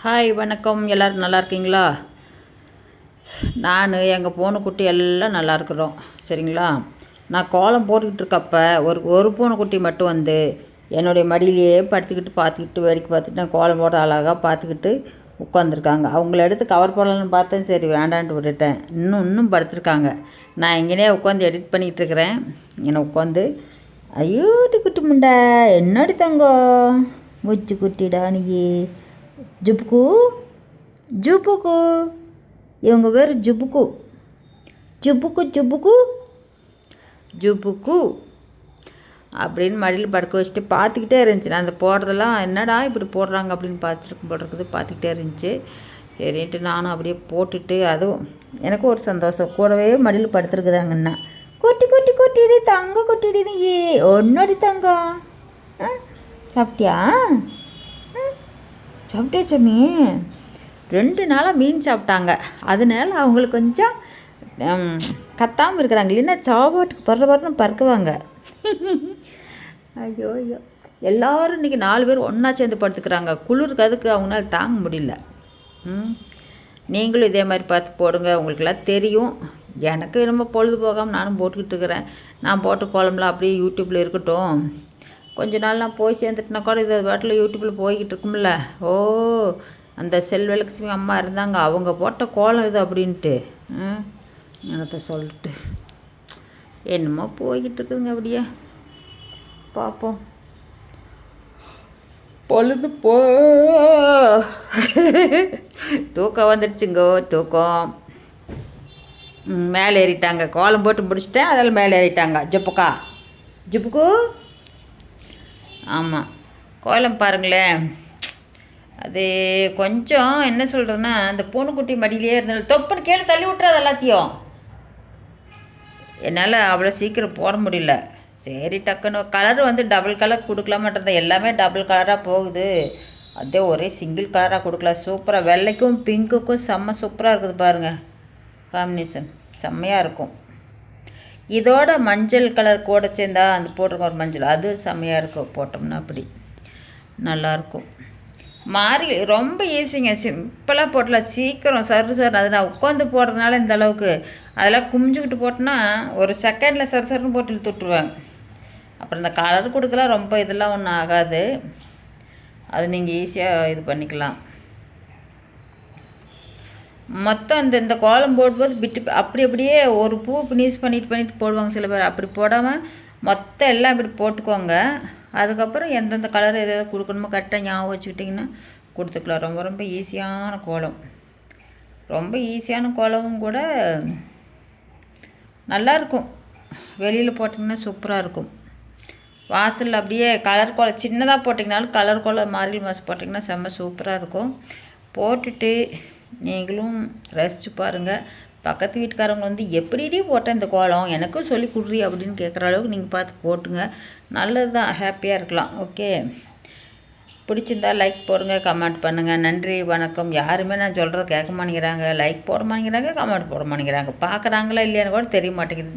Hi வணக்கம். எல்லோரும் நல்லா இருக்கீங்களா? நான் எங்கள் பூனைக்குட்டி எல்லாம் நல்லா இருக்கிறோம். சரிங்களா? நான் கோலம் போட்டுக்கிட்டு இருக்கப்ப ஒரு பூனைக்குட்டி மட்டும் வந்து என்னுடைய மடியிலேயே படுத்துக்கிட்டு பார்த்துக்கிட்டு வேடிக்கை பார்த்துட்டு நான் கோலம் போட அழகாக பார்த்துக்கிட்டு உட்காந்துருக்காங்க. அவங்கள எடுத்து கவர் போடலான்னு பார்த்தேன். சரி வேண்டான்ட்டு விட்டுட்டேன். இன்னும் படுத்துருக்காங்க. நான் எங்கேனே உட்காந்து எடிட் பண்ணிகிட்டு இருக்கிறேன். என்னை உட்காந்து ஐயோட்டி குட்டி முண்டை என்னடி தங்கம் மூச்சு குட்டிடா நீ ஜுப்புக்கு ஜுப்புக்கு இவங்க பேர் ஜுப்புக்கு ஜுப்புக்கு ஜுப்புக்கு ஜுப்புக்கு அப்படின்னு மடியில் படுக்க வச்சுட்டு பார்த்துக்கிட்டே இருந்துச்சு. நான் அந்த போடுறதெல்லாம் என்னடா இப்படி போடுறாங்க அப்படின்னு பார்த்துருக்கும் போடுறது பார்த்துக்கிட்டே இருந்துச்சு. சரின்ட்டு நானும் அப்படியே போட்டுட்டு அதுவும் எனக்கு ஒரு சந்தோஷம். கூடவே மடியில் படுத்துருக்குதாங்கண்ணா. குட்டி குட்டி குட்டிடி தங்க குட்டிடி நீ ஒன்னடி தங்கம் சாப்பிட்டியா? சாப்பிட்டேச்சமி 2 நாளாக மீன் சாப்பிட்டாங்க. அதனால அவங்களுக்கு கொஞ்சம் கத்தாமல் இருக்கிறாங்க. இல்லைன்னா சாப்பாட்டுக்கு பறன்னு பறக்குவாங்க. ஐயோ ஐயோ எல்லோரும் இன்றைக்கி 4 பேர் ஒன்றா சேர்ந்து படுத்துக்கிறாங்க. குளிருக்கு அதுக்கு அவங்களால தாங்க முடியல. நீங்களும் இதே மாதிரி பார்த்து போடுங்க. உங்களுக்கெல்லாம் தெரியும். எனக்கு ரொம்ப பொழுது போகாமல் நானும் போட்டுக்கிட்டு இருக்கிறேன். நான் போட்ட கோலம்லாம் அப்படியே யூடியூப்பில் இருக்கட்டும். கொஞ்ச நாள் நான் போய் சேர்ந்துட்டுனா கூட இது பாட்டில் யூடியூப்பில் போய்கிட்டு இருக்கும்ல. ஓ அந்த செல்வலட்சுமி அம்மா இருந்தாங்க, அவங்க போட்ட கோலம் இது அப்படின்ட்டு என்னத்தை சொல்லிட்டு என்னமோ போய்கிட்டு இருக்குதுங்க. அப்படியே பார்ப்போம். பொழுது தூக்கம் வந்துடுச்சுங்கோ. தூக்கம் மேலே ஏறிட்டாங்க. கோலம் போட்டு முடிச்சுட்டேன். அதில் மேலே ஏறிட்டாங்க. ஜுப்புக்கா ஜுப்புக்கு. ஆமாம் கோலம் பாருங்களேன். அது கொஞ்சம் என்ன சொல்கிறதுன்னா அந்த பூனைக்குட்டி மடியிலே இருந்தாலும் தொப்புன்னு கீழே தள்ளி விட்டுறாது எல்லாத்தையும். என்னால் அவ்வளோ சீக்கிரம் போட முடியல. சரி டக்குன்னு கலர் வந்து டபுள் கலர் கொடுக்கலாமாட்டது. எல்லாமே டபுள் கலராக போகுது. அதே ஒரே சிங்கிள் கலராக கொடுக்கலாம். சூப்பராக வெள்ளைக்கும் பிங்க்குக்கும் செம்ம சூப்பராக இருக்குது பாருங்கள். காம்பினேஷன் செம்மையாக இருக்கும். இதோட மஞ்சள் கலர் கூட சேர்ந்தா அந்த போட்டிருக்க ஒரு மஞ்சள் அது செம்மையாக இருக்கும். போட்டோம்னா அப்படி நல்லாயிருக்கும். மாறி ரொம்ப ஈஸிங்க. சிம்பிளாக போட்டலாம். சீக்கிரம் சரு அது நான் உட்காந்து போடுறதுனால இந்த அளவுக்கு. அதெல்லாம் குமிஞ்சுக்கிட்டு போட்டோன்னா ஒரு செகண்டில் சருன்னு போட்டு இழுத்துட்ருவேன். அப்புறம் இந்த கலர் கொடுக்கலாம் ரொம்ப இதெல்லாம் ஒன்றும் ஆகாது. அது நீங்கள் ஈஸியாக இது பண்ணிக்கலாம். மொத்தம் இந்த கோலம் போடும்போது விட்டு அப்படியே ஒரு பூ ஃபினிஷ் பண்ணிட்டு போடுவாங்க சில பேர். அப்படி போடாமல் மொத்தம் எல்லாம் இப்படி போட்டுக்கோங்க. அதுக்கப்புறம் எந்தெந்த கலர் எதாவது கொடுக்கணுமோ கரெக்டாக ஞாபகம் வச்சுக்கிட்டிங்கன்னா கொடுத்துக்கலாம். ரொம்ப ரொம்ப ஈஸியான கோலம். ரொம்ப ஈஸியான கோலமும் கூட நல்லாயிருக்கும். வெளியில் போட்டிங்கன்னா சூப்பராக இருக்கும். வாசலில் அப்படியே கலர் கோலம் சின்னதாக போட்டிங்கனாலும் கலர் கோலம் மார்கழி மாதம் போட்டிங்கன்னா செம்ம சூப்பராக இருக்கும். போட்டுட்டு நீங்களும் ரசித்து பாருங்கள். பக்கத்து வீட்டுக்காரங்க வந்து எப்படிடி போட்டேன் இந்த கோலம் எனக்கும் சொல்லி கொடுறி அப்படின்னு கேட்குற அளவுக்கு நீங்கள் பார்த்து போட்டுங்க. நல்லது தான். ஹாப்பியாக இருக்கலாம். ஓகே பிடிச்சிருந்தா லைக் போடுங்க, கமெண்ட் பண்ணுங்கள். நன்றி வணக்கம். யாருமே நான் சொல்கிறத கேட்க மாட்டேங்கிறாங்க. லைக் போட மாட்டேங்கிறாங்க, கமெண்ட் போட மாட்டேங்கிறாங்க. பார்க்குறாங்களா இல்லையான்னு கூட தெரிய மாட்டேங்குது.